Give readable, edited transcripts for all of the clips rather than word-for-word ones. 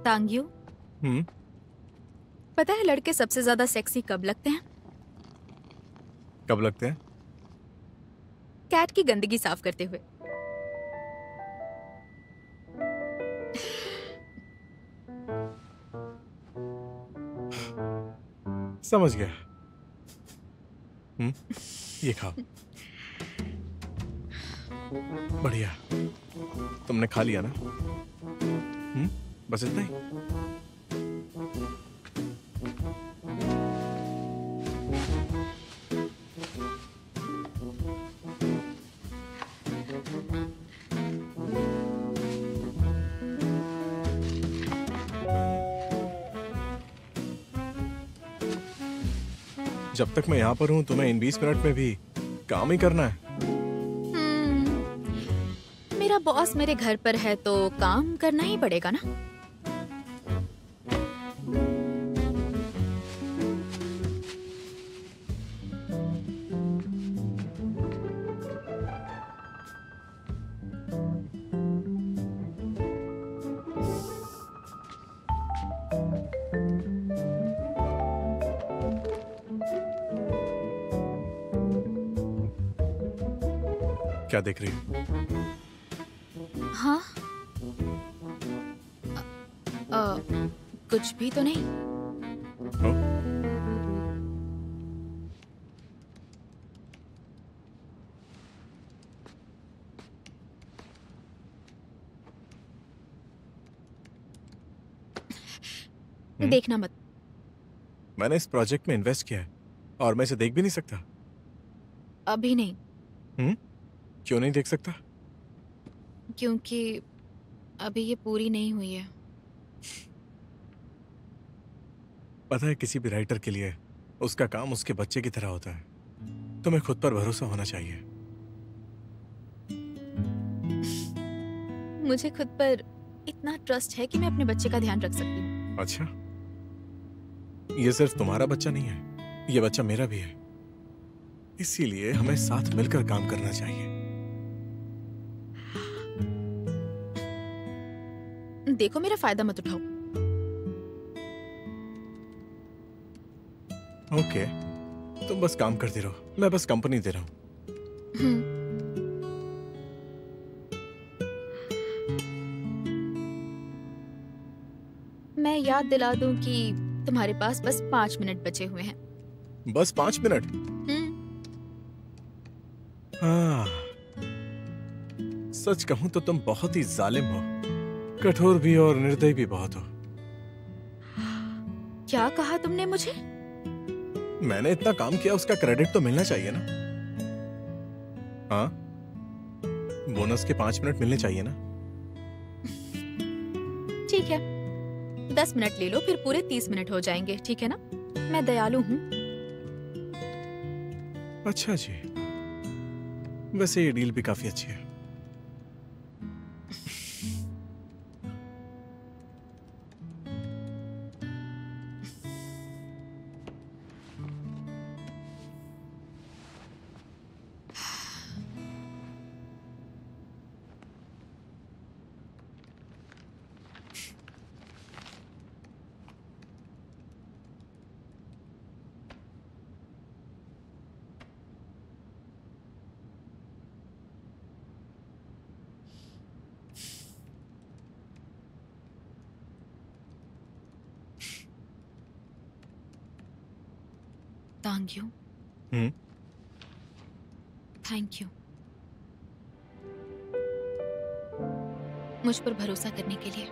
तांग्यू, पता है लड़के सबसे ज्यादा सेक्सी कब लगते हैं? कब लगते हैं? कैट की गंदगी साफ करते हुए। समझ गया। ये खाओ। बढ़िया। तुमने खा लिया ना? बस इतना ही? जब तक मैं यहाँ पर हूँ तुम्हें इन 20 मिनट में भी काम ही करना है। मेरा बॉस मेरे घर पर है तो काम करना ही पड़ेगा ना। क्या देख रही हो? हाँ, कुछ भी तो नहीं। देखना मत। मैंने इस प्रोजेक्ट में इन्वेस्ट किया है और मैं इसे देख भी नहीं सकता। अभी नहीं। क्यों नहीं देख सकता? क्योंकि अभी ये पूरी नहीं हुई है। पता है किसी भी राइटर के लिए उसका काम उसके बच्चे की तरह होता है। तुम्हें खुद पर भरोसा होना चाहिए। मुझे खुद पर इतना ट्रस्ट है कि मैं अपने बच्चे का ध्यान रख सकती हूँ। अच्छा, ये सिर्फ तुम्हारा बच्चा नहीं है, ये बच्चा मेरा भी है। इसीलिए हमें साथ मिलकर काम करना चाहिए। देखो मेरा फायदा मत उठाओ। ओके, तुम बस काम करती रहो, मैं बस कंपनी दे रहा हूँ। मैं याद दिला दूं कि तुम्हारे पास बस 5 मिनट बचे हुए हैं। बस 5 मिनट? हाँ, सच कहूं तो तुम बहुत ही जालिम हो, कठोर भी और निर्दयी भी बहुत हो। क्या कहा तुमने मुझे? मैंने इतना काम किया, उसका क्रेडिट तो मिलना चाहिए ना? हाँ, बोनस के 5 मिनट मिलने चाहिए ना? ठीक है, 10 मिनट ले लो, फिर पूरे 30 मिनट हो जाएंगे, ठीक है ना? मैं दयालु हूँ। अच्छा जी, वैसे ये डील भी काफी अच्छी है। तांग्यू, थैंक यू मुझ पर भरोसा करने के लिए।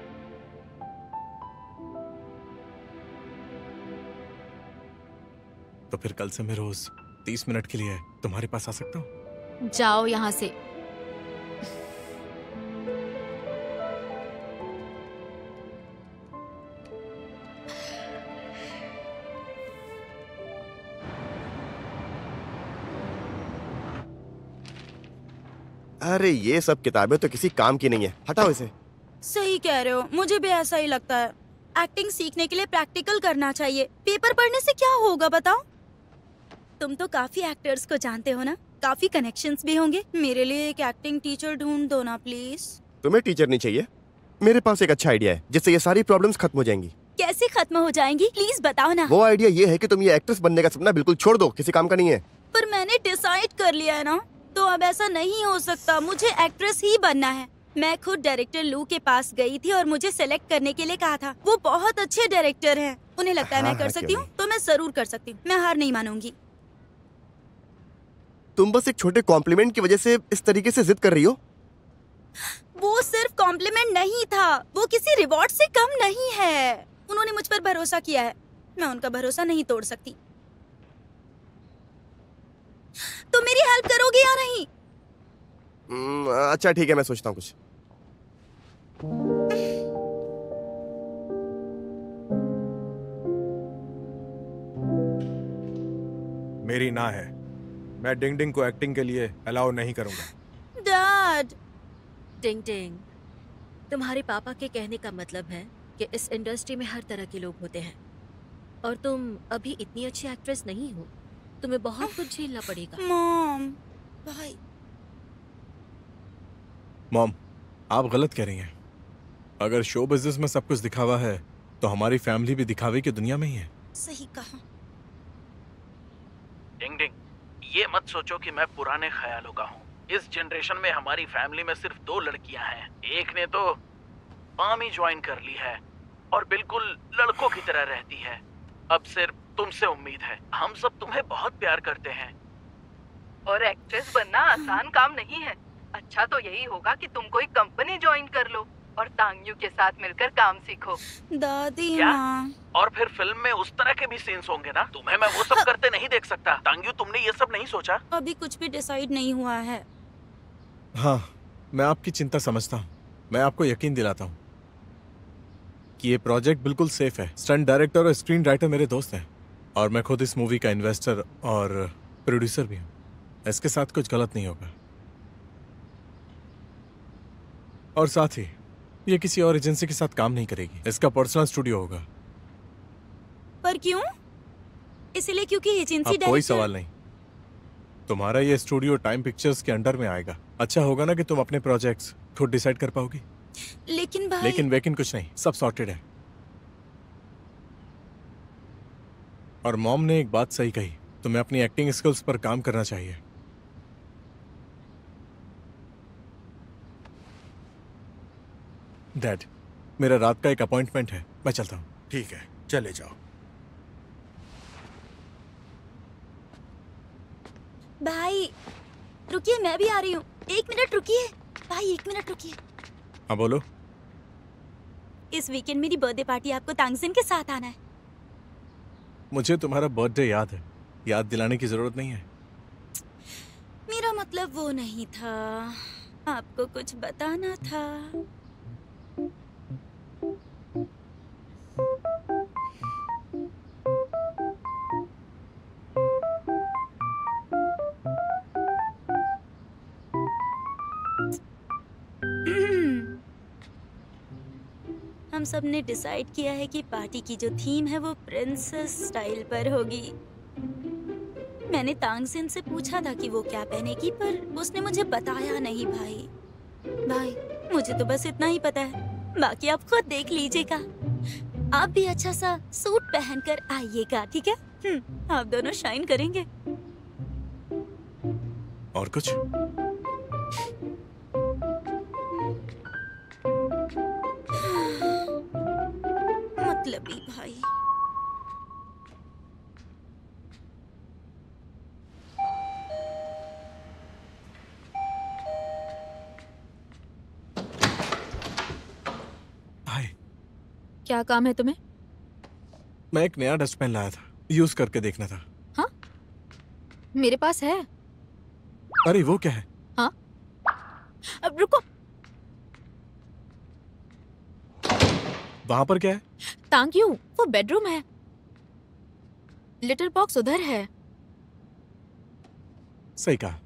तो फिर कल से मैं रोज 30 मिनट के लिए तुम्हारे पास आ सकता हूँ? जाओ यहाँ से। अरे ये सब किताबें तो किसी काम की नहीं है, हटाओ इसे। सही कह रहे हो, मुझे भी ऐसा ही लगता है। एक्टिंग सीखने के लिए प्रैक्टिकल करना चाहिए, पेपर पढ़ने से क्या होगा बताओ? तुम तो काफी एक्टर्स को जानते हो ना, काफी कनेक्शंस भी होंगे। मेरे लिए एक एक्टिंग टीचर ढूंढ दो ना प्लीज। तुम्हें टीचर नहीं चाहिए? मेरे पास एक अच्छा आइडिया है जिससे ये सारी प्रॉब्लम्स खत्म हो जाएंगी। कैसे खत्म हो जाएंगी, प्लीज बताओ ना। वो आइडिया ये है कि तुम ये एक्ट्रेस बनने का सपना बिल्कुल छोड़ दो, किसी काम का नहीं है। पर मैंने डिसाइड कर लिया है ना, तो अब ऐसा नहीं हो सकता, मुझे एक्ट्रेस ही बनना है। मैं खुद डायरेक्टर लू के पास गई थी और मुझे सेलेक्ट करने के लिए कहा था। वो बहुत अच्छे डायरेक्टर हैं। उन्हें लगता है मैं कर सकती हूँ तो मैं जरूर कर सकती हूँ। मैं हार नहीं मानूंगी। तुम बस एक छोटे कॉम्प्लीमेंट की वजह से इस तरीके से जिद कर रही हो। वो सिर्फ कॉम्प्लीमेंट नहीं था, वो किसी रिवॉर्ड से कम नहीं है। उन्होंने मुझ पर भरोसा किया है, मैं उनका भरोसा नहीं तोड़ सकती। तो मेरी हेल्प करोगे या नहीं? अच्छा ठीक है, मैं सोचता हूँ कुछ। मेरी ना है, मैं डिंग डिंग को एक्टिंग के लिए अलाउ नहीं करूंगा। डैड। टिंग टिंग, तुम्हारे पापा के कहने का मतलब है कि इस इंडस्ट्री में हर तरह के लोग होते हैं और तुम अभी इतनी अच्छी एक्ट्रेस नहीं हो, तुम्हें बहुत कुछ झेलना पड़ेगा। मॉम, भाई। मॉम, आप गलत कह रही हैं। अगर शो बिजनेस में सब कुछ दिखावा है तो हमारी फैमिली भी दिखावे की दुनिया में ही है। सही कहा। डिंग डिंग, ये मत सोचो कि मैं पुराने ख्यालों का हूँ। इस जनरेशन में हमारी फैमिली में सिर्फ 2 लड़कियां हैं। एक ने तो आर्मी ज्वाइन कर ली है और बिल्कुल लड़कों की तरह रहती है। अब सिर्फ तुमसे उम्मीद है। हम सब तुम्हें बहुत प्यार करते हैं। और एक्ट्रेस बनना आसान काम नहीं है। अच्छा तो यही होगा कि तुम कोई कंपनी ज्वाइन कर लो और तांगयू के साथ मिलकर काम सीखो। दादी क्या? माँ। और फिर फिल्म में उस तरह के भी सीन्स होंगे ना। तुम्हें मैं वो सब करते नहीं देख सकता। तांगयू, तुमने ये सब नहीं सोचा? अभी कुछ भी डिसाइड नहीं हुआ है। हाँ, मैं आपकी चिंता समझता हूँ। मैं आपको यकीन दिलाता हूँ कि ये प्रोजेक्ट बिल्कुल सेफ है। स्टंट डायरेक्टर और स्क्रीन राइटर मेरे दोस्त हैं और मैं खुद इस मूवी का इन्वेस्टर और प्रोड्यूसर भी हूँ। इसके साथ कुछ गलत नहीं होगा। और साथ ही ये किसी और एजेंसी के साथ काम नहीं करेगी। इसका पर्सनल स्टूडियो होगा। पर क्यों? इसलिए क्योंकि एजेंसी अब कोई डायरेक्टर। सवाल नहीं। तुम्हारा ये स्टूडियो टाइम पिक्चर्स के अंडर में आएगा। अच्छा होगा ना कि तुम अपने प्रोजेक्ट्स खुद डिसाइड कर पाओगी। लेकिन भाई। लेकिन वेकिन कुछ नहीं, सब सॉर्टेड है। और मॉम ने एक बात सही कही, तुम्हें अपनी एक्टिंग स्किल्स पर काम करना चाहिए। डैड, मेरा रात का एक अपॉइंटमेंट है, मैं चलता हूँ। ठीक है, चले जाओ। भाई रुकिए, मैं भी आ रही हूँ। 1 मिनट रुकिए भाई, 1 मिनट रुकिए। हाँ बोलो। इस वीकेंड मेरी बर्थडे पार्टी, आपको तांगजिन के साथ आना है। मुझे तुम्हारा बर्थडे याद है, याद दिलाने की जरूरत नहीं है। मेरा मतलब वो नहीं था, आपको कुछ बताना था। हम सब ने डिसाइड किया है कि पार्टी की जो थीम है वो प्रिंसेस स्टाइल पर होगी। मैंने तांगजिन से पूछा था कि वो क्या पहनेगी, पर उसने मुझे बताया नहीं। भाई मुझे तो बस इतना ही पता है, बाकी आप खुद देख लीजिएगा। आप भी अच्छा सा सूट पहनकर आइएगा, ठीक है? आप दोनों शाइन करेंगे। और कुछ? मतलबी भाई। हाय। क्या काम है तुम्हें? मैं एक नया डस्टबिन लाया था, यूज करके देखना था। हाँ, मेरे पास है। अरे वो क्या है? हाँ, अब रुको। वहां पर क्या है? तांगयू, वो बेडरूम है। लिटर बॉक्स उधर है। सही कहा।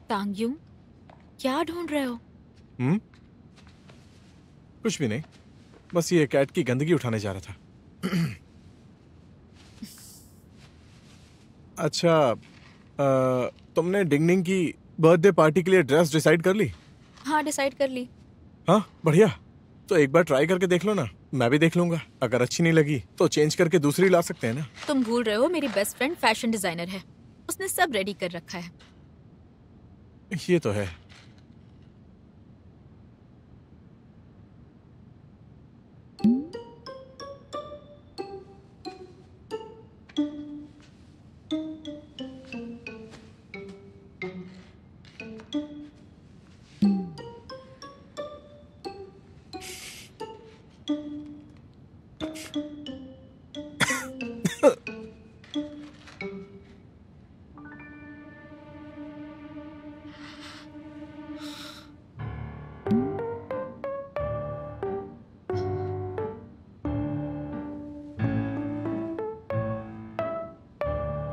तांगयू, क्या ढूंढ रहे हो? कुछ भी नहीं, बस ये कैट की गंदगी उठाने जा रहा था। अच्छा, तुमने डिंगडिंग की बर्थडे पार्टी के लिए ड्रेस डिसाइड कर ली? हाँ, डिसाइड कर ली। हाँ, बढ़िया। तो एक बार ट्राई करके देख लो ना, मैं भी देख लूंगा। अगर अच्छी नहीं लगी तो चेंज करके दूसरी ला सकते हैं ना। तुम भूल रहे हो मेरी बेस्ट फ्रेंड फैशन डिजाइनर है, उसने सब रेडी कर रखा है। ये तो है।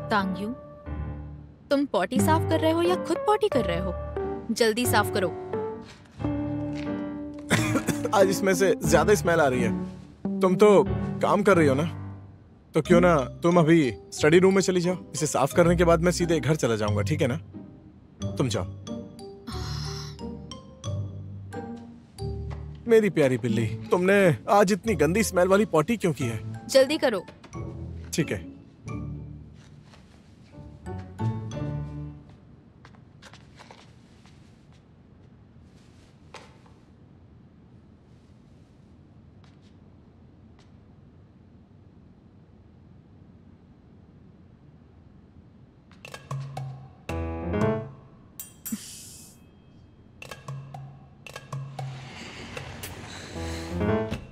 तांग्यू, तुम पॉटी साफ कर रहे हो या खुद पॉटी कर रहे हो? जल्दी साफ करो। आज इसमें से ज्यादा स्मेल आ रही है। तुम तो काम कर रही हो ना, तो क्यों ना तुम अभी स्टडी रूम में चली जाओ। इसे साफ करने के बाद मैं सीधे घर चला जाऊंगा, ठीक है ना? तुम जाओ। मेरी प्यारी बिल्ली, तुमने आज इतनी गंदी स्मेल वाली पॉटी क्यों की है? जल्दी करो। ठीक है।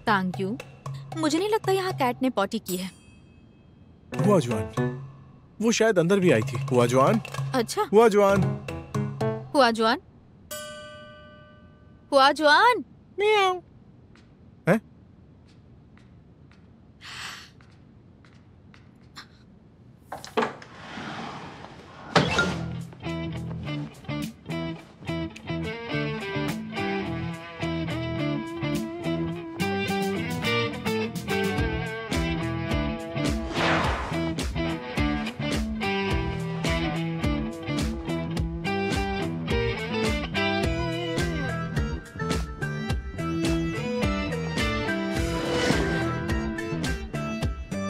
तांग्यू, मुझे नहीं लगता यहाँ कैट ने पॉटी की है। हुआ जुआन, वो शायद अंदर भी आई थी। हुआ जुआन। अच्छा, हुआ जुआन। हुआ जुआन, हुआ जुआन। म्याऊ। हैं?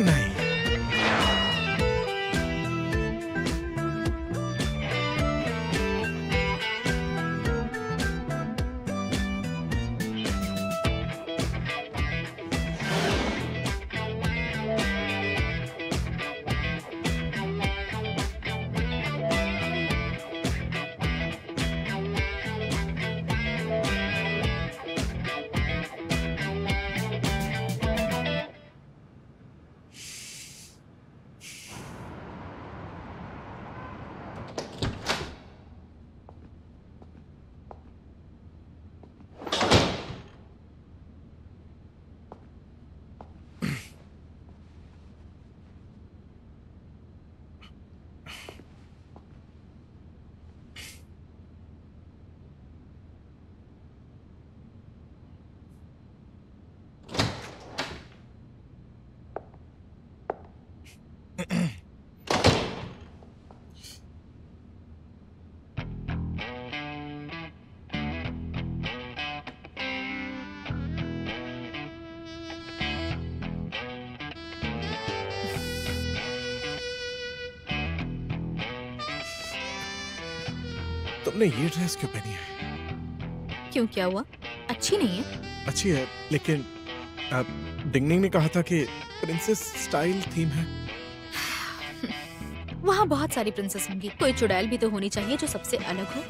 नहीं। तुमने ये ड्रेस क्यों पहनी है? क्यों, क्या हुआ? अच्छी नहीं है? अच्छी है, लेकिन डिंगडिंग ने कहा था कि प्रिंसेस स्टाइल थीम है। वहाँ बहुत सारी प्रिंसेस होंगी, कोई चुड़ैल भी तो होनी चाहिए जो सबसे अलग हो।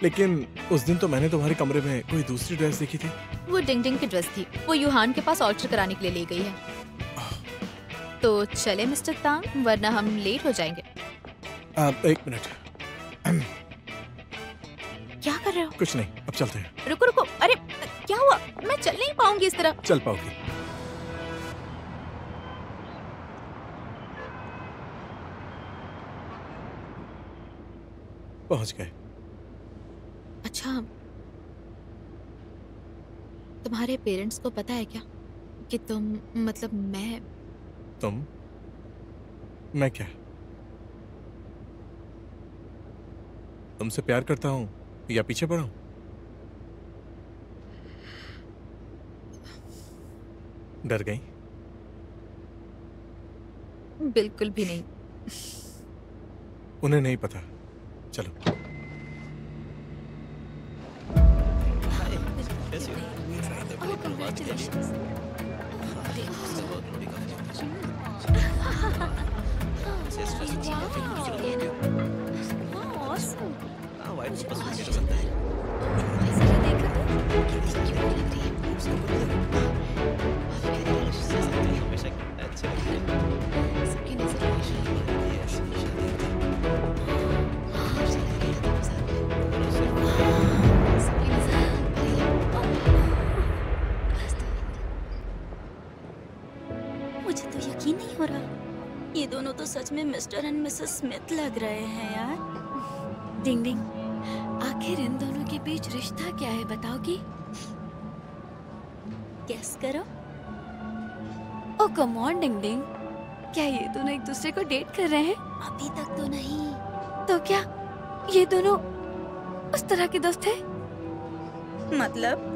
लेकिन उस दिन तो मैंने तुम्हारे कमरे में कोई दूसरी ड्रेस देखी थी। वो डिंगडिंग की ड्रेस थी, वो यूहान के पास ऑल्टर कराने के लिए ले गई है। तो चले मिस्टर तांग, वरना हम लेट हो जाएंगे। एक मिनट। क्या कर रहे हो? कुछ नहीं, अब चलते हैं। रुको रुको, अरे क्या हुआ? मैं चल नहीं पाऊंगी इस तरह। चल पाओगी। पहुंच गए। अच्छा, तुम्हारे पेरेंट्स को पता है क्या कि तुम, मतलब मैं तुम? मैं क्या? तुमसे प्यार करता हूँ या पीछे पड़ा हूँ? डर गई? बिल्कुल भी नहीं। उन्हें नहीं पता। चलो। मुझे तो यकीन नहीं हो रहा, ये दोनों तो सच में मिस्टर एंड मिसेस स्मिथ लग रहे हैं यार। डिंग डिंग, आखिर इन दोनों के बीच रिश्ता क्या है बताओगी? गेस करो। ओ कम ऑन डिंग डिंग, क्या ये दोनों एक दूसरे को डेट कर रहे हैं? अभी तक तो नहीं। तो क्या ये दोनों उस तरह के दोस्त हैं? मतलब?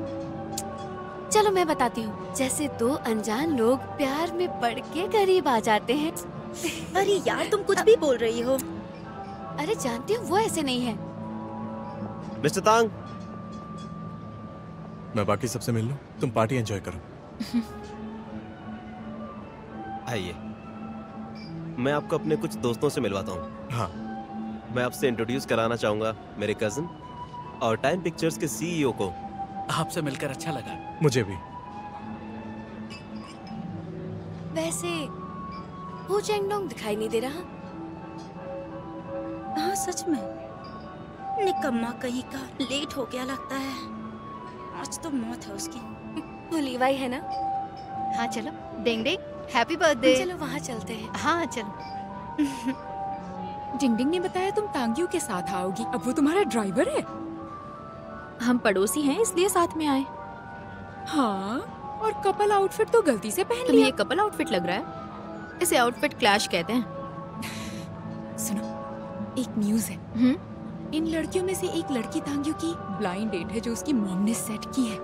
चलो मैं बताती हूँ। जैसे दो अनजान लोग प्यार में पड़ के करीब आ जाते हैं। अरे यार तुम कुछ भी बोल रही हो। अरे जानती हूँ वो ऐसे नहीं है। मिस्टर तांग, मैं बाकी सबसे मिल लूं, तुम पार्टी एंजॉय करो। आइए, मैं आपको अपने कुछ दोस्तों से मिलवाता हूँ। हाँ। मैं आपसे इंट्रोड्यूस कराना चाहूंगा मेरे कजिन और टाइम पिक्चर्स के सीईओ को। आपसे मिलकर अच्छा लगा। मुझे भी। वैसे वो चेंगडोंग दिखाई नहीं दे रहा। हाँ सच में, निकम्मा कहीं का, लेट हो गया लगता है। आज तो मौत है उसकी। वो लीवाई है ना? हाँ चलो। डिंग डिंग, हैप्पी बर्थडे। चलो वहाँ चलते हैं। हाँ चलो। डिंगडिंग ने बताया तुम तांग्यू के साथ आओगी। अब वो तुम्हारा ड्राइवर है? हम पड़ोसी हैं इसलिए साथ में आए। हाँ, और कपल आउटफिट तो गलती से पहन तुम्हें लिया। ये कपल आउटफिट लग रहा है? इसे आउटफिट क्लैश कहते हैं। सुनो, एक न्यूज़ है। इन लड़कियों में से एक लड़की तांग्यू की ब्लाइंड डेट है जो उसकी मॉम ने सेट की है।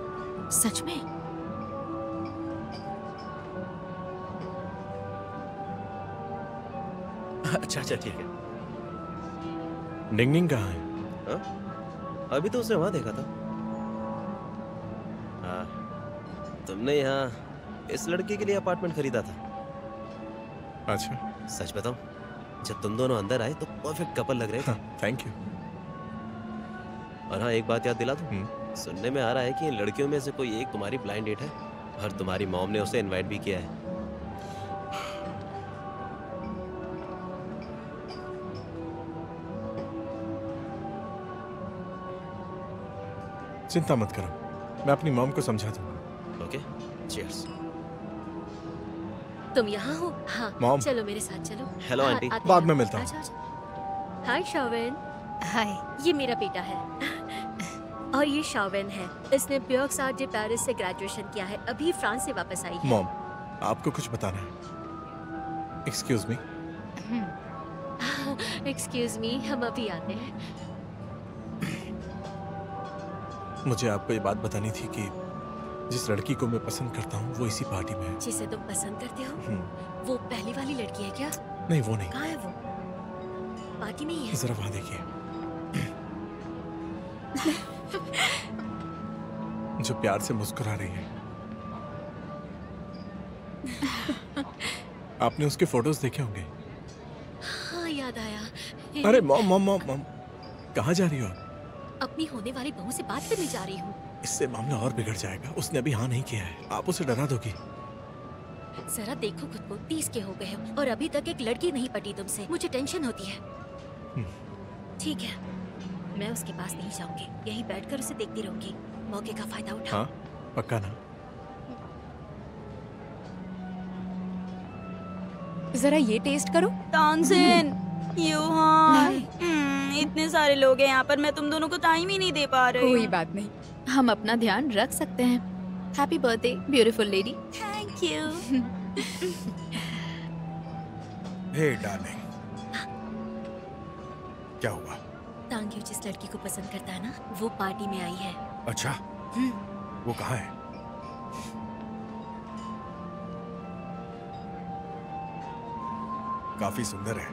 सच में? अच्छा ठीक है। डिंग कहाँ है? हाँ? अभी तो उसे वहां देखा था। हाँ, तुमने यहाँ इस लड़के के लिए अपार्टमेंट खरीदा था? अच्छा। सच बताओ, जब तुम दोनों अंदर आए तो परफेक्ट कपल लग रहे थे। हाँ, थैंक यू। और हाँ, एक बात याद दिला दूं, सुनने में आ रहा है कि इन लड़कियों में से कोई एक तुम्हारी ब्लाइंड डेट है और तुम्हारी मॉम ने उसे इनवाइट भी किया है। चिंता मत करो, मैं अपनी मॉम को समझा दूंगा। Okay, cheers. तुम यहाँ हो? हाँ। मॉम। चलो मेरे साथ चलो। हेलो हाँ, आंटी। आते बाद हैं। में मिलता हूँ। आजा, आजा। हाय शावेन। हाय। ये मेरा बेटा है। और ये शावेन है। इसने ब्योक्स आर्ट डे पेरिस से ग्रेजुएशन किया है। अभी फ्रांस से वापस आई है। मॉम, आपको कुछ बताना है। Excuse me. एक्सक्यूज मी, हम अभी आते हैं। मुझे आपको ये बात बतानी थी कि जिस लड़की को मैं पसंद करता हूँ वो इसी पार्टी में है। जिसे तुम पसंद करते हो? वो पहली वाली लड़की है क्या? नहीं, वो नहीं। कहाँ है वो? पार्टी में ही है। जरा वहां देखिए। जो प्यार से मुस्कुरा रही है। आपने उसके फोटोज देखे होंगे। हाँ, याद आया। अरे मॉम मॉम मॉम मॉम, कहाँ जा रही हो आप? अपनी होने वाली बहू से बात करने जा रही हूँ। इससे मामला और बिगड़ जाएगा। उसने अभी हाँ नहीं किया है, आप उसे डरा दोगी। जरा देखो खुद को, 30 के हो गए हो और अभी तक एक लड़की नहीं पटी तुमसे। मुझे टेंशन होती है। ठीक है, मैं उसके पास नहीं जाऊंगी। यहीं बैठकर उसे देखती रहूंगी। मौके का फायदा उठा। हाँ, पक्का ना? जरा ये टेस्ट करो। तानसेन, यूहान, इतने सारे लोग हैं यहाँ पर, मैं तुम दोनों को टाइम ही नहीं दे पा रही कोई हूँ। बात नहीं। हम अपना ध्यान रख सकते हैं। Happy birthday beautiful lady. Thank you. Hey darling, क्या हुआ? तांग्यू जिस लड़की को पसंद करता है ना, वो पार्टी में आई है। अच्छा, वो कहाँ है? काफी सुंदर है।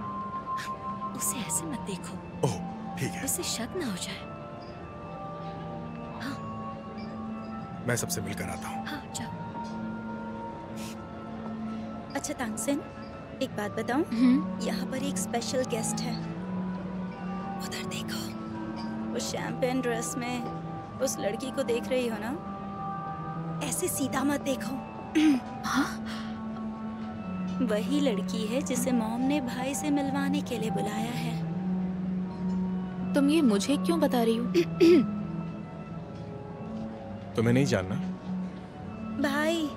उसे ऐसे मत देखो। ओह, ठीक है। उसे शक ना हो जाए। मैं सबसे मिलकर आता हूँ। हाँ, जाओ। अच्छा तांगसेन, एक बात बताऊं? यहाँ पर एक स्पेशल गेस्ट है। उधर देखो, वो शैंपेन ड्रेस में उस लड़की को देख रही हो ना? ऐसे सीधा मत देखो। हाँ? वही लड़की है जिसे मॉम ने भाई से मिलवाने के लिए बुलाया है। तुम ये मुझे क्यों बता रही हो? तुम्हें नहीं जानना? भाई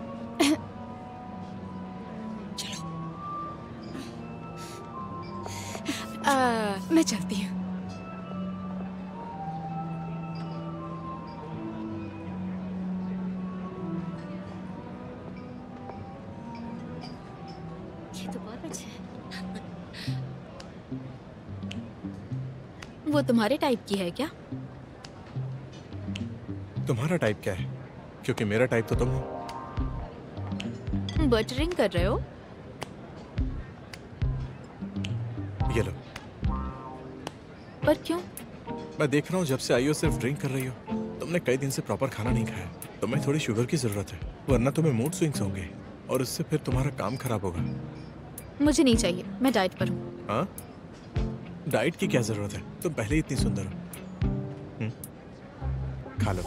मैं चलती हूँ। ये तो बहुत अच्छा है। वो तुम्हारे टाइप की है क्या? तुम्हारा टाइप क्या है? क्योंकि मेरा टाइप तो तुम हो। बटरिंग कर रहे हो? ये लो। पर क्यों? मैं देख रहा हूँ जब से आई हो सिर्फ ड्रिंक कर रही हो। तुमने कई दिन से प्रॉपर खाना नहीं खाया। तुम्हें थोड़ी शुगर की जरूरत है, वरना तुम्हें मूड स्विंग्स होंगे और उससे फिर तुम्हारा काम खराब होगा। मुझे नहीं चाहिए, मैं डाइट पर हूँ। हाँ? डाइट की क्या जरूरत है? तुम पहले ही इतनी सुंदर हो। खा लो।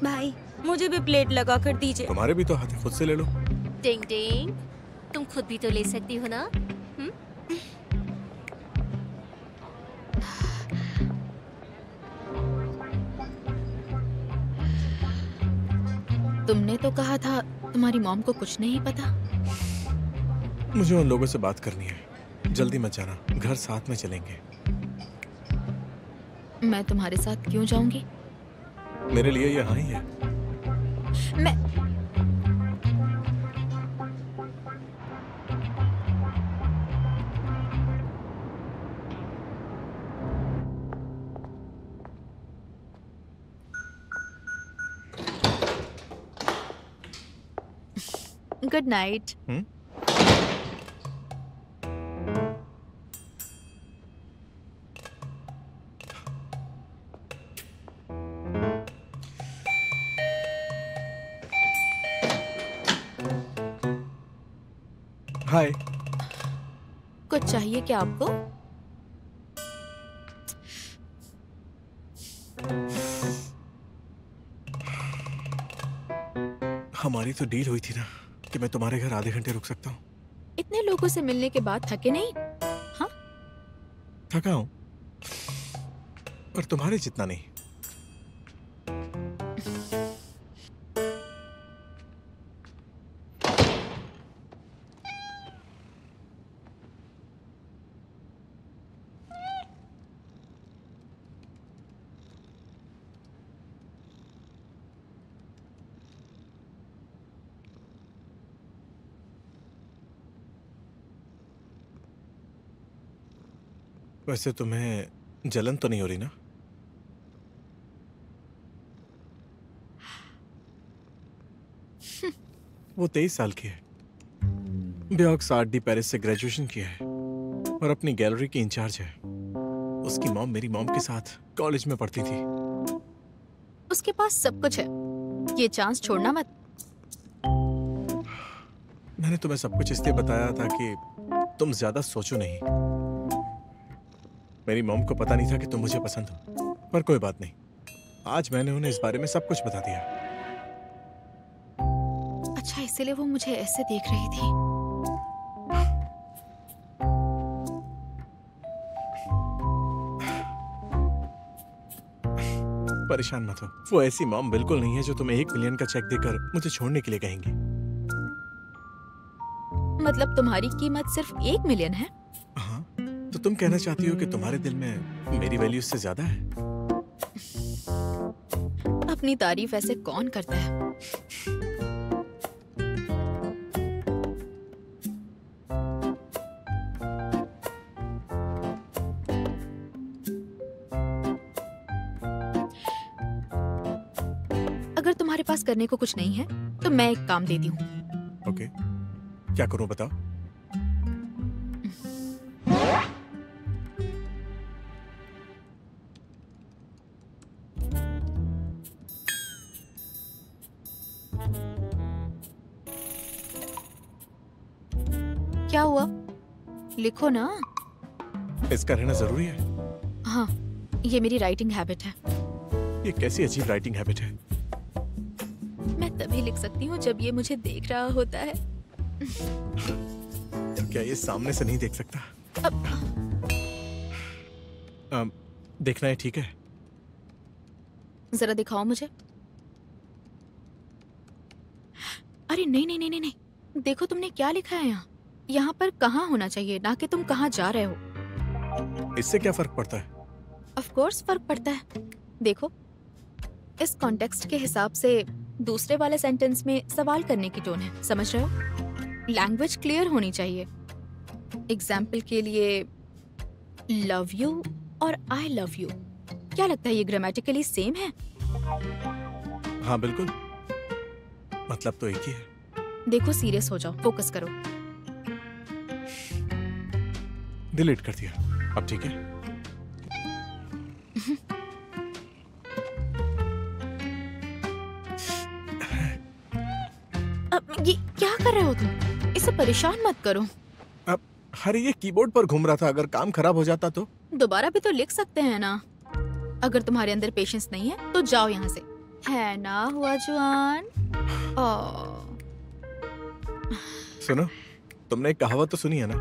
भाई, मुझे भी प्लेट लगा कर दीजिए। तुम्हारे भी तो हाथ है, खुद से ले लो। टिंग टिंग, तुम खुद भी तो ले सकती हो ना? तुमने तो कहा था तुम्हारी मॉम को कुछ नहीं पता। मुझे उन लोगों से बात करनी है। जल्दी मत जाना, घर साथ में चलेंगे। मैं तुम्हारे साथ क्यों जाऊंगी? मेरे लिए यहाँ ही है। मैं गुड नाइट। हाय। कुछ चाहिए क्या आपको? हमारी तो डील हुई थी ना कि मैं तुम्हारे घर आधे घंटे रुक सकता हूँ। इतने लोगों से मिलने के बाद थके नहीं? हाँ? थका हूँ, पर तुम्हारे जितना नहीं। वैसे तुम्हें जलन तो नहीं हो रही ना? वो 23 साल की है, ब्योक्स आर्ट डी पेरिस से ग्रेजुएशन किया है और अपनी गैलरी की इंचार्ज है। उसकी मॉम मेरी मॉम के साथ कॉलेज में पढ़ती थी। उसके पास सब कुछ है, ये चांस छोड़ना मत। मैंने तुम्हें सब कुछ इसलिए बताया था कि तुम ज्यादा सोचो नहीं। मेरी मॉम को पता नहीं था कि तुम मुझे पसंद हो, पर कोई बात नहीं, आज मैंने उन्हें इस बारे में सब कुछ बता दिया। अच्छा, इसलिए वो मुझे ऐसे देख रही थी। परेशान मत हो, वो ऐसी मॉम बिल्कुल नहीं है जो तुम्हें 1 मिलियन का चेक देकर मुझे छोड़ने के लिए कहेंगी। मतलब तुम्हारी कीमत सिर्फ 1 मिलियन है? हाँ, तो तुम कहना चाहती हो कि तुम्हारे दिल में मेरी वैल्यू इससे ज्यादा है? अपनी तारीफ ऐसे कौन करता है? अगर तुम्हारे पास करने को कुछ नहीं है तो मैं एक काम देती हूँ। ओके, क्या करूं बताओ? क्या हुआ? लिखो ना। इसका रहना जरूरी है? हाँ, ये मेरी राइटिंग हैबिट है। ये कैसी अजीब राइटिंग हैबिट है? मैं तभी लिख सकती हूँ जब ये मुझे देख रहा होता है। तो क्या ये सामने से नहीं देख सकता? देखना है, ठीक है? जरा दिखाओ मुझे। अरे नहीं नहीं नहीं नहीं नहीं, देखो तुमने क्या लिखा है यहाँ। यहाँ पर कहाँ होना चाहिए, ना कि तुम कहाँ जा रहे हो। इससे क्या फर्क पड़ता है? ऑफ कोर्स फर्क पड़ता है। देखो, इस कॉन्टेक्स्ट के हिसाब से दूसरे वाले सेंटेंस में सवाल करने की टोन है, समझ रहे हो? लैंग्वेज क्लियर होनी चाहिए। एग्जाम्पल के लिए लव यू और आई लव यू, क्या लगता है ये ग्रामेटिकली सेम है? हाँ बिल्कुल, मतलब तो एक ही है। देखो सीरियस हो जाओ, फोकस करो। डिलीट कर दिया, अब ठीक है? अब ये क्या कर रहे हो तुम? इसे परेशान मत करो। अब अरे ये कीबोर्ड पर घूम रहा था, अगर काम खराब हो जाता तो? दोबारा भी तो लिख सकते हैं ना। अगर तुम्हारे अंदर पेशेंस नहीं है तो जाओ यहाँ से, है ना हुआ जुआन? सुनो, तुमने एक कहावत तो सुनी है ना?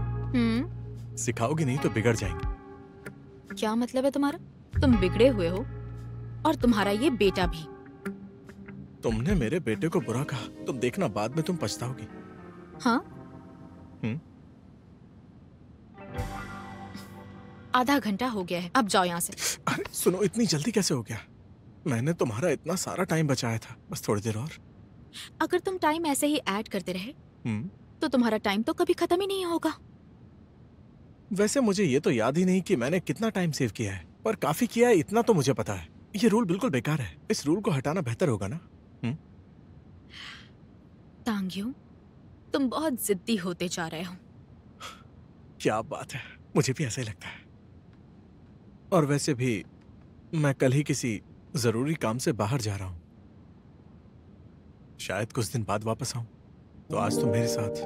सिखाओगी नहीं तो बिगड़ जाएंगे। क्या मतलब है तुम्हारा? तुम बिगड़े हुए हो और तुम्हारा ये बेटा भी। तुमने मेरे बेटे को बुरा कहा, तुम देखना बाद में तुम पछताओगी। हाँ? आधा घंटा हो गया है, अब जाओ यहाँ से। अरे सुनो, इतनी जल्दी कैसे हो गया? मैंने तुम्हारा इतना सारा टाइम बचाया था, बस थोड़ी देर और। अगर तुम टाइम ऐसे ही ऐड करते रहे तो तुम्हारा टाइम तो कभी खत्म ही नहीं होगा। वैसे मुझे ये तो याद ही नहीं कि मैंने कितना टाइम सेव किया है, पर काफी किया है इतना तो मुझे पता है। ये रूल बिल्कुल बेकार है, इस रूल को हटाना बेहतर होगा ना? तांग्यू, तुम बहुत जिद्दी होते जा रहे हो। क्या बात है, मुझे भी ऐसा ही लगता है। और वैसे भी मैं कल ही किसी जरूरी काम से बाहर जा रहा हूं, शायद कुछ दिन बाद वापस आऊं, तो आज तुम मेरे साथ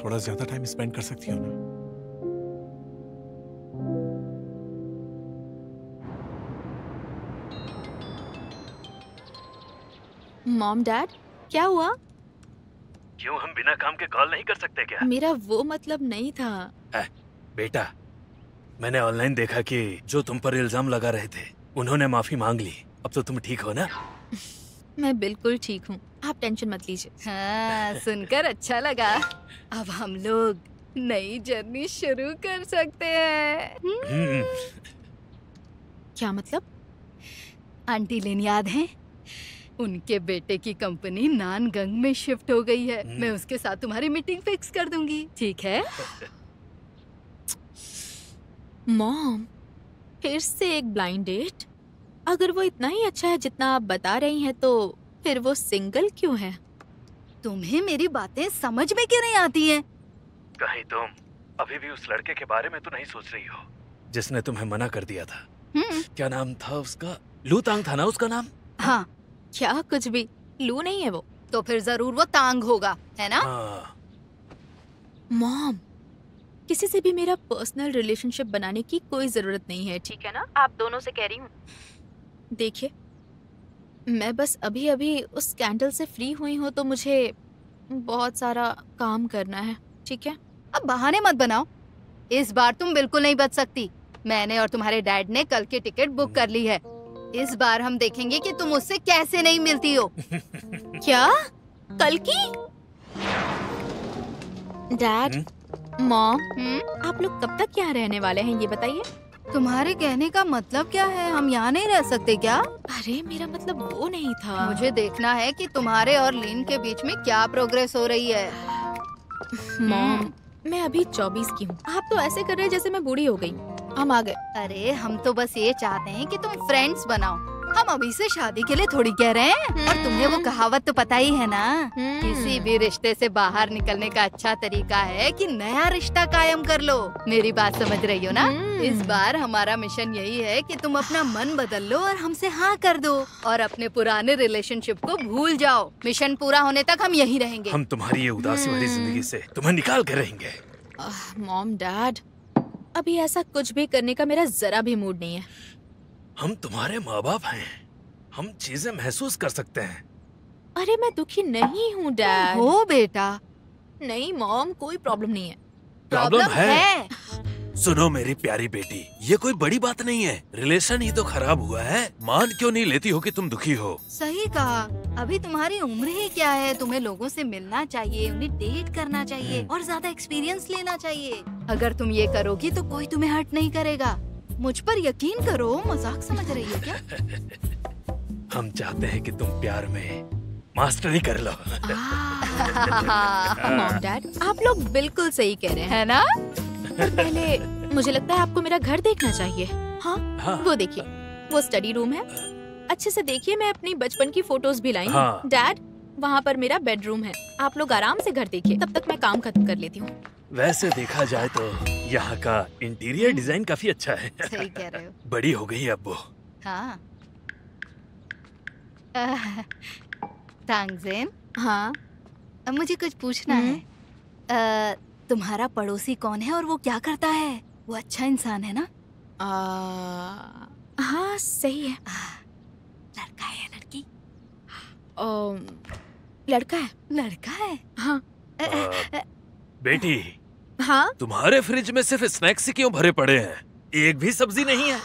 थोड़ा ज्यादा टाइम स्पेंड कर सकती हो ना? मॉम डैड, क्या हुआ? क्यों हम बिना काम के कॉल नहीं कर सकते क्या? मेरा वो मतलब नहीं था। बेटा, मैंने ऑनलाइन देखा कि जो तुम पर इल्जाम लगा रहे थे उन्होंने माफी मांग ली। अब तो तुम ठीक हो ना? मैं बिल्कुल ठीक हूँ, आप टेंशन मत लीजिए। हाँ, सुनकर अच्छा लगा। अब हम लोग नई जर्नी शुरू कर सकते हैं। क्या मतलब? आंटी लिन याद है? उनके बेटे की कंपनी नानगंग में शिफ्ट हो गई है। मैं उसके साथ तुम्हारी मीटिंग फिक्स कर दूंगी, ठीक है? मॉम, फिर से एक ब्लाइंड डेट? अगर वो इतना ही अच्छा है जितना आप बता रही हैं तो फिर वो सिंगल क्यों है? तुम्हें मेरी बातें समझ में क्यों नहीं आती हैं? कहीं तुम अभी भी उस लड़के के बारे में तो नहीं सोच रही हो जिसने तुम्हें मना कर दिया था? क्या नाम था उसका? लू तांग था ना उसका नाम? हाँ। क्या कुछ भी, लू नहीं है वो। तो फिर जरूर वो तांग होगा, है ना? मॉम, किसी से भी मेरा पर्सनल रिलेशनशिप बनाने की कोई जरूरत नहीं है, ठीक है ना? आप दोनों से कह रही हूँ। देखिए, मैं बस अभी अभी उस स्कैंडल से फ्री हुई हूँ तो मुझे बहुत सारा काम करना है, ठीक है? अब बहाने मत बनाओ, इस बार तुम बिल्कुल नहीं बच सकती। मैंने और तुम्हारे डैड ने कल की टिकट बुक कर ली है। इस बार हम देखेंगे कि तुम उससे कैसे नहीं मिलती हो। क्या? कल की? डैड, मॉम, आप लोग कब तक यहाँ रहने वाले हैं ये बताइए? तुम्हारे कहने का मतलब क्या है? हम यहाँ नहीं रह सकते क्या? अरे मेरा मतलब वो नहीं था। मुझे देखना है कि तुम्हारे और लिन के बीच में क्या प्रोग्रेस हो रही है। मॉम, मैं अभी 24 की हूँ, आप तो ऐसे कर रहे हैं जैसे मैं बूढ़ी हो गई। हम आ गए। अरे हम तो बस ये चाहते हैं कि तुम फ्रेंड्स बनाओ, हम अभी से शादी के लिए थोड़ी कह रहे हैं। और तुम्हें वो कहावत तो पता ही है ना, किसी भी रिश्ते से बाहर निकलने का अच्छा तरीका है कि नया रिश्ता कायम कर लो। मेरी बात समझ रही हो ना? इस बार हमारा मिशन यही है कि तुम अपना मन बदल लो और हमसे हाँ कर दो और अपने पुराने रिलेशनशिप को भूल जाओ। मिशन पूरा होने तक हम यहीं रहेंगे। हम तुम्हारी ये उदासी भरी जिंदगी से तुम्हें निकाल कर रहेंगे। मॉम डैड, अभी ऐसा कुछ भी करने का मेरा जरा भी मूड नहीं है। हम तुम्हारे माँ बाप हैं, हम चीजें महसूस कर सकते हैं। अरे मैं दुखी नहीं हूँ डैड। हो बेटा। नहीं मॉम, कोई प्रॉब्लम नहीं है। प्रॉब्लम है। सुनो मेरी प्यारी बेटी, ये कोई बड़ी बात नहीं है। रिलेशन ही तो खराब हुआ है, मान क्यों नहीं लेती हो कि तुम दुखी हो? सही कहा। अभी तुम्हारी उम्र ही क्या है, तुम्हें लोगों से मिलना चाहिए, उन्हें डेट करना चाहिए और ज्यादा एक्सपीरियंस लेना चाहिए। अगर तुम ये करोगी तो कोई तुम्हें हर्ट नहीं करेगा। मुझ पर yकीन करो। मजाक समझ रही हो क्या? हम चाहते हैं कि तुम प्यार में मास्टरी कर लो। मॉम डैड, आप लोग बिल्कुल सही कह रहे हैं, है ना? पहले मुझे लगता है आपको मेरा घर देखना चाहिए। हाँ। वो देखिए, वो स्टडी रूम है। अच्छे से देखिए, मैं अपनी बचपन की फोटोज भी लाई हूँ। डैड, वहाँ पर मेरा बेडरूम है। आप लोग आराम से घर देखिए, तब तक मैं काम खत्म कर लेती हूँ। वैसे देखा जाए तो यहाँ का इंटीरियर डिजाइन काफी अच्छा है। सही कह रहे हो। बड़ी हो गई अब वो। हाँ। तांगजेन। हाँ। अब मुझे कुछ पूछना है। तुम्हारा पड़ोसी कौन है और वो क्या करता है? वो अच्छा इंसान है ना? हाँ सही है। लड़का है या लड़की? लड़का है। लड़का है? हाँ। बेटी। हाँ? तुम्हारे फ्रिज में सिर्फ स्नैक्स ही क्यों भरे पड़े हैं? एक भी सब्जी नहीं है?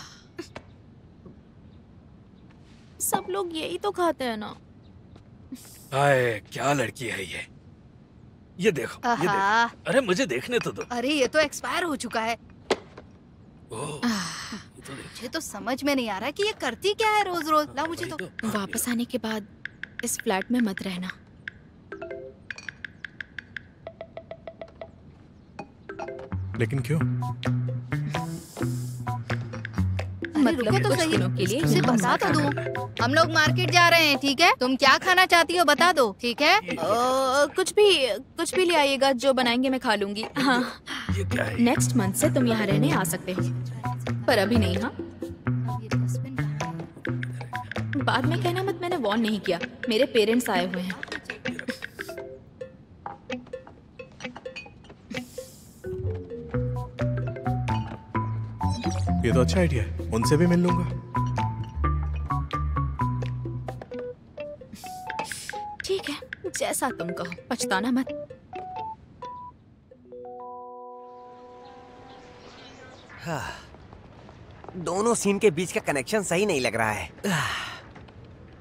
सब लोग यही तो खाते हैं ना। आए, क्या लड़की है ये? ये देखो, ये देखो। अरे मुझे देखने तो दो। अरे ये तो एक्सपायर हो चुका है। तो मुझे तो समझ में नहीं आ रहा कि ये करती क्या है रोज रोज। ला मुझे तो। वापस आने के बाद इस फ्लैट में मत रहना। लेकिन क्यों? रुको तो सही, के लिए उसे बता तो दो। हम लोग मार्केट जा रहे हैं, ठीक है? तुम क्या खाना चाहती हो बता दो, ठीक है? कुछ भी ले आइएगा, जो बनाएंगे मैं खा लूंगी। हाँ। नेक्स्ट मंथ से तुम यहाँ रहने आ सकते हो, पर अभी नहीं। हाँ, बाद में कहना मत, मैंने वार्न नहीं किया। मेरे पेरेंट्स आए हुए हैं। ये तो अच्छा आइडिया है, उनसे भी मिल लूंगा। ठीक है, जैसा तुम कहो, पछताना मत। हाँ, दोनों सीन के बीच का कनेक्शन सही नहीं लग रहा है।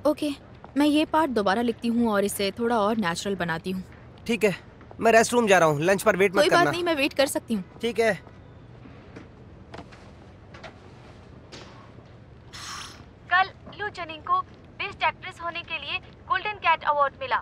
ओके, मैं ये पार्ट दोबारा लिखती हूँ और इसे थोड़ा और नेचुरल बनाती हूँ। ठीक है, मैं रेस्ट रूम जा रहा हूँ, लंच पर वेट मत करना। कोई बात नहीं, मैं वेट कर सकती हूँ। ठीक है। कल लू चनिंग को बेस्ट एक्ट्रेस होने के लिए गोल्डन कैट अवार्ड मिला।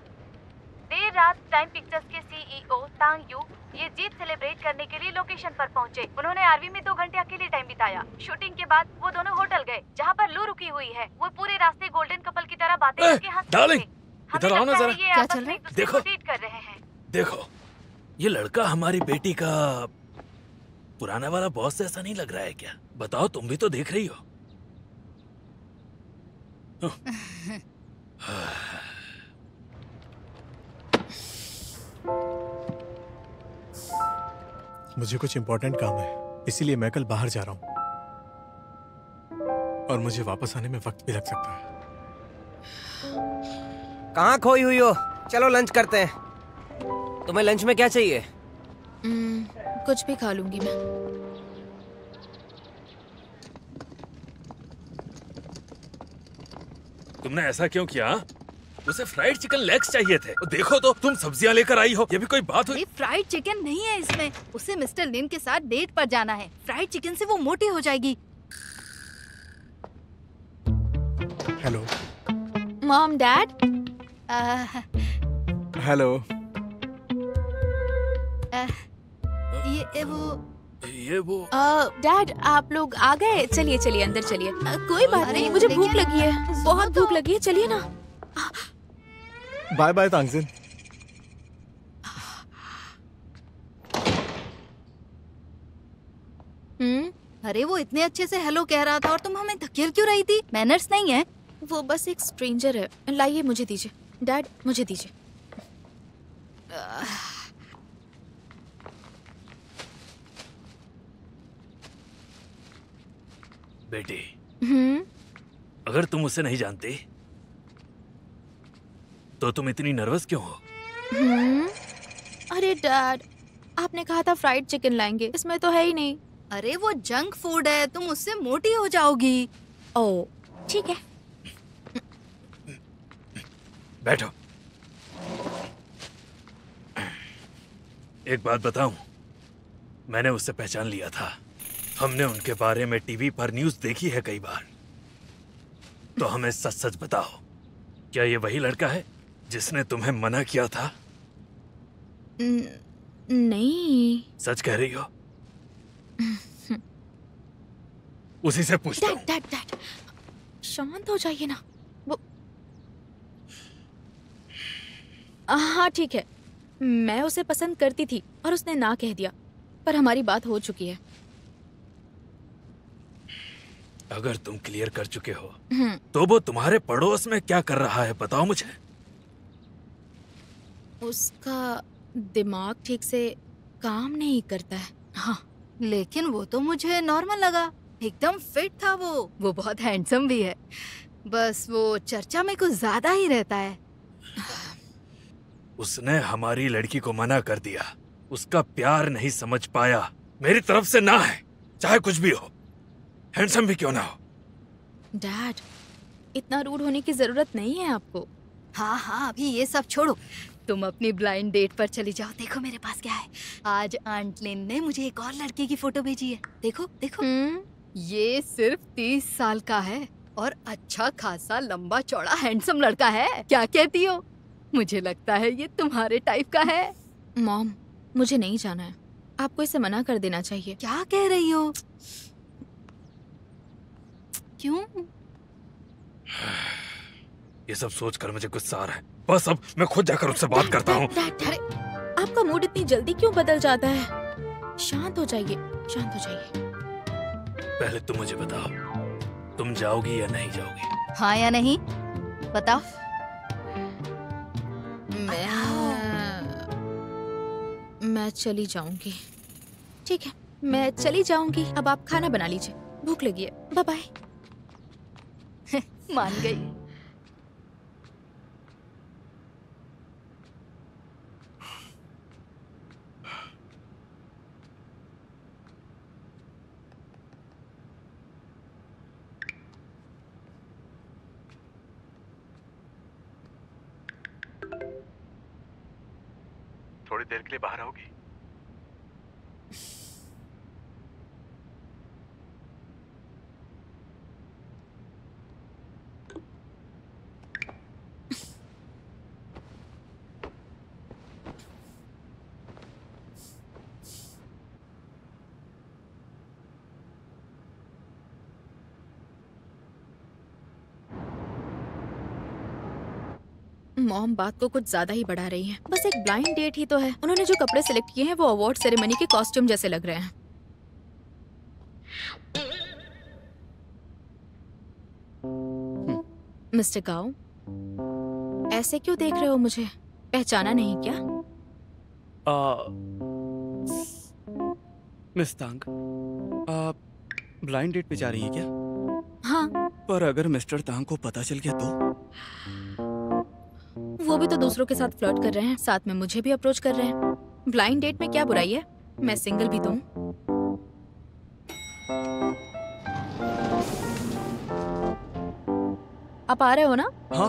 देर रात टाइम पिक्चर्स के सीईओ तांग यू ये जीत सेलिब्रेट करने के लिए लोकेशन पर पहुंचे। उन्होंने आरवी में 2 घंटे अकेले टाइम बिताया। शूटिंग के बाद वो दोनों होटल गए जहां पर लू रुकी हुई है। वो पूरे रास्ते गोल्डन कपल की तरह बातें करके हंस रहे थे। इधर आओ ना जरा। ये आपस में एक दूसरे को डेट कर रहे हैं। देखो, ये लड़का हमारी बेटी का पुराना वाला बॉस ऐसा नहीं लग रहा है क्या? बताओ, तुम भी तो देख रही हो। मुझे कुछ इम्पोर्टेंट काम है, इसीलिए मैं कल बाहर जा रहा हूँ और मुझे वापस आने में वक्त भी लग सकता है। कहाँ खोई हुई हो? चलो लंच करते हैं। तुम्हें लंच में क्या चाहिए? कुछ भी खा लूंगी मैं। तुमने ऐसा क्यों किया? उसे फ्राइड चिकन लेग्स चाहिए थे। देखो तो, तुम सब्जियां लेकर आई हो, ये भी कोई बात हुई? फ्राइड चिकन नहीं है इसमें। उसे मिस्टर लिन के साथ डेट पर जाना है। फ्राइड चिकन से वो मोटी हो जाएगी। Hello mom, dad. हेलो। ये वो ये वो डैड आप लोग आ गए? चलिए चलिए अंदर चलिए। कोई बात नहीं, मुझे भूख लगी है, बहुत भूख लगी है, चलिए ना। Bye bye Tangjin. अरे वो इतने अच्छे से हेलो कह रहा था और तुम हमें धकेल क्यों रही थी? मैनर्स नहीं है। वो बस एक स्ट्रेंजर है। लाइए मुझे दीजिए डैड, मुझे दीजिए। बेटी, अगर तुम उसे नहीं जानती तो तुम इतनी नर्वस क्यों हो? अरे डैड, आपने कहा था फ्राइड चिकन लाएंगे, इसमें तो है ही नहीं। अरे वो जंक फूड है, तुम उससे मोटी हो जाओगी। ओह ठीक है। बैठो। एक बात बताऊं, मैंने उससे पहचान लिया था। हमने उनके बारे में टीवी पर न्यूज़ देखी है कई बार। तो हमें सच सच बताओ, क्या ये वही लड़का है जिसने तुम्हें मना किया था? नहीं। सच कह रही हो? उसी से पूछता हूं। डैड डैड शांत हो जाइए ना। वो हाँ ठीक है, मैं उसे पसंद करती थी और उसने ना कह दिया, पर हमारी बात हो चुकी है। अगर तुम क्लियर कर चुके हो तो वो तुम्हारे पड़ोस में क्या कर रहा है बताओ मुझे। उसका दिमाग ठीक से काम नहीं करता है। हाँ, लेकिन वो तो मुझे नॉर्मल लगा, एकदम फिट था वो बहुत हैंडसम भी है। बस वो चर्चा में कुछ ज्यादा ही रहता है। उसने हमारी लड़की को मना कर दिया, उसका प्यार नहीं समझ पाया। मेरी तरफ से ना है, चाहे कुछ भी हो, हैंडसम भी क्यों ना हो। डैड, इतना रूड होने की जरूरत नहीं है आपको। हाँ हाँ, अभी ये सब छोड़ो, तुम अपनी ब्लाइंड डेट पर चली जाओ। देखो मेरे पास क्या है। आज आंट लिन ने मुझे एक और लड़के की फोटो भेजी है। देखो देखो। ये सिर्फ 30 साल का है और अच्छा खासा लंबा चौड़ा हैंडसम लड़का है। क्या कहती हो? मुझे लगता है ये तुम्हारे टाइप का है। मॉम, मुझे नहीं जाना है, आपको इसे मना कर देना चाहिए। क्या कह रही हो? क्यों? ये सब सोचकर मुझे गुस्सा आ रहा है। बस अब मैं खुद जाकर उससे बात करता हूँ। आपका मूड इतनी जल्दी क्यों बदल जाता है? शांत हो जाइए, शांत हो जाइए। पहले तुम मुझे बताओ, तुम जाओगी या नहीं जाओगी? हाँ या नहीं बताओ। मैं चली जाऊंगी। ठीक है, मैं चली जाऊंगी। अब आप खाना बना लीजिए, भूख लगी है। Bye bye. मान गई। थोड़ी देर के लिए बाहर आओगी? मॉम बात को कुछ ज्यादा ही बढ़ा रही हैं। बस एक ब्लाइंड डेट ही तो है। उन्होंने जो कपड़े सिलेक्ट किए हैं वो अवार्ड सेरेमनी के कॉस्ट्यूम जैसे लग रहे हैं। मिस्टर गाओ, ऐसे क्यों देख रहे हो मुझे? पहचाना नहीं क्या? मिस तांग, आप ब्लाइंड डेट पे जा रही हैं क्या? हाँ। पर अगर मिस्टर तांग को पता चल गया तो? वो भी तो दूसरों के साथ फ्लर्ट कर रहे हैं, साथ में मुझे भी अप्रोच कर रहे हैं। ब्लाइंड डेट में क्या बुराई है? मैं सिंगल भी तो हूँ। आप आ रहे हो ना? हाँ,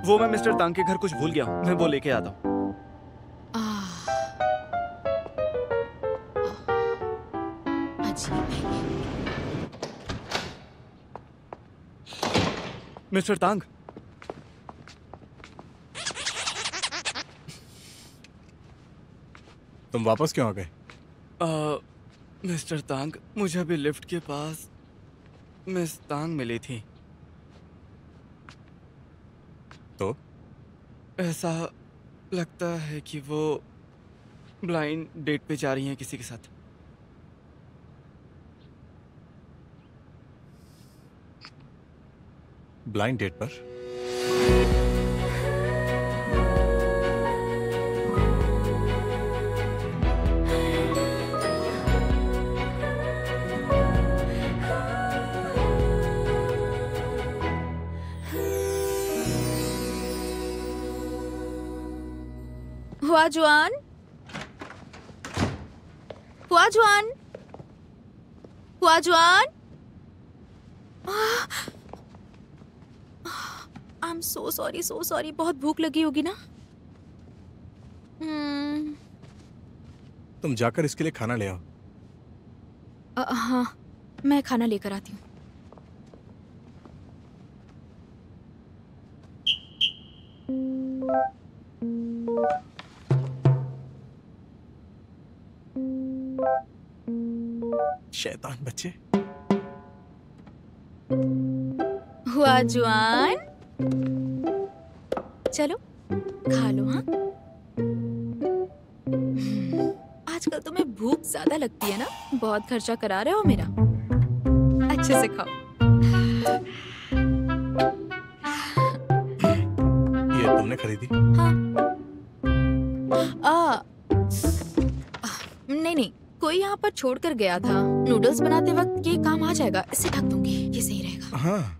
वो मैं मिस्टर तांग के घर कुछ भूल गया हूँ, मैं वो लेके आता हूँ। मिस्टर तांग, तुम वापस क्यों आ गए? मिस्टर तांग, मुझे अभी लिफ्ट के पास मिस तांग मिली थी। तो ऐसा लगता है कि वो ब्लाइंड डेट पे जा रही हैं किसी के साथ। ब्लाइंड डेट पर? हुआजुआन, हुआजुआन, हुआजुआन। आई एम सो सॉरी, बहुत भूख लगी होगी ना। तुम जाकर इसके लिए खाना ले आओ। हाँ, मैं खाना लेकर आती हूँ। शैतान बच्चे। हुआजुआन, चलो खा लो। हाँ, आजकल तुम्हें भूख ज्यादा लगती है ना, बहुत खर्चा करा रहे हो मेरा। अच्छे से खाओ। ये तुमने खरीदी? हाँ। नहीं, कोई यहाँ पर छोड़ कर गया था। नूडल्स बनाते वक्त ये काम आ जाएगा, इससे ढक दूंगी, ये सही रहेगा। हाँ।